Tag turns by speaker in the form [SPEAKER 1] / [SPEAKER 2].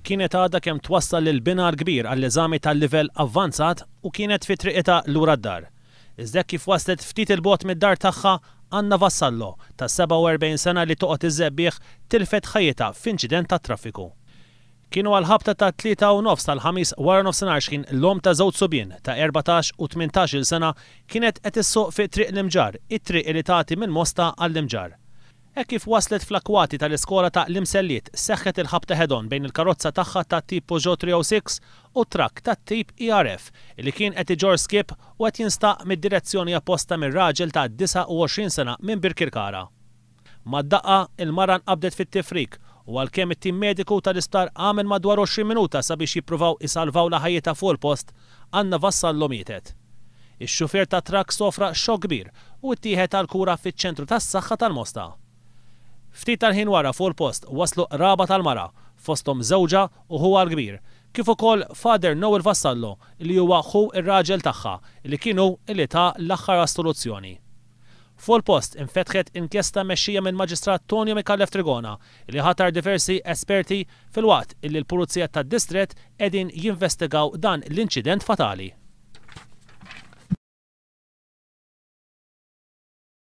[SPEAKER 1] kienet għadha kemm twassal lil binar kbir għall-eżami tal-livell avvanzat u kienet fi triqita lura d-dar. Iżda kif waslet ftit il-bogħod mid-dar tagħha, Anna Vassallo ta' 47 sena li toqgħod iżebbieħ tilfet ħajjitha f'inċident ta' traffiku. Kienu għal-ħabta ta' 3:30 tal-ħamis wara nofsinhar xkien l-om ta' żewġ subien ta' 14 u 18 sena kienet qed issuq fi triq l-Imġar, it-triq li tagħti minn Mosta għall-Imġar. Hekk kif waslet fl-akwati tal-iskola ta' l-Imselliet seħħet il-ħabta head-on bejn il-karozza tagħha ta' tip Peugeot 306 u trakk ta' tip ERF li kien qed iġor skip u qed jinstaq mid-direzzjoni apposta mir-raġel ta' 29 sena minn Birkirkara. Mad-daqqa il-mara nqabdet fit-tifrik u għalkemm it-tim mediku tal-isptar għamel madwar 20 minuta sabiex jippruvaw isalvaw la ħajjitha fuq il-post, Anna Vassallo mietet. Ix-xufier ta' trakk sofra xokk kbir u ttieħed għall-kura fiċ-ċentru tas-saħħa tal-Mosta. Ftit tal-ħin wara fuq il-post waslu raba tal-mara fosthom żewġa u huwa l-kbir, kif ukoll Father Noel Vassallo li huwa ħu ir-raġel tagħha li kienu li ta' l-aħħar assoluzzjoni. Fuq il-post infetħet inkjesta mexxija minn Maġistrat Tonio Micallef Trigona li ħatar diversi esperti filwaqt illi l-Pulizija tad-Distrett qegħdin jinvestigaw dan l-inċident fatali.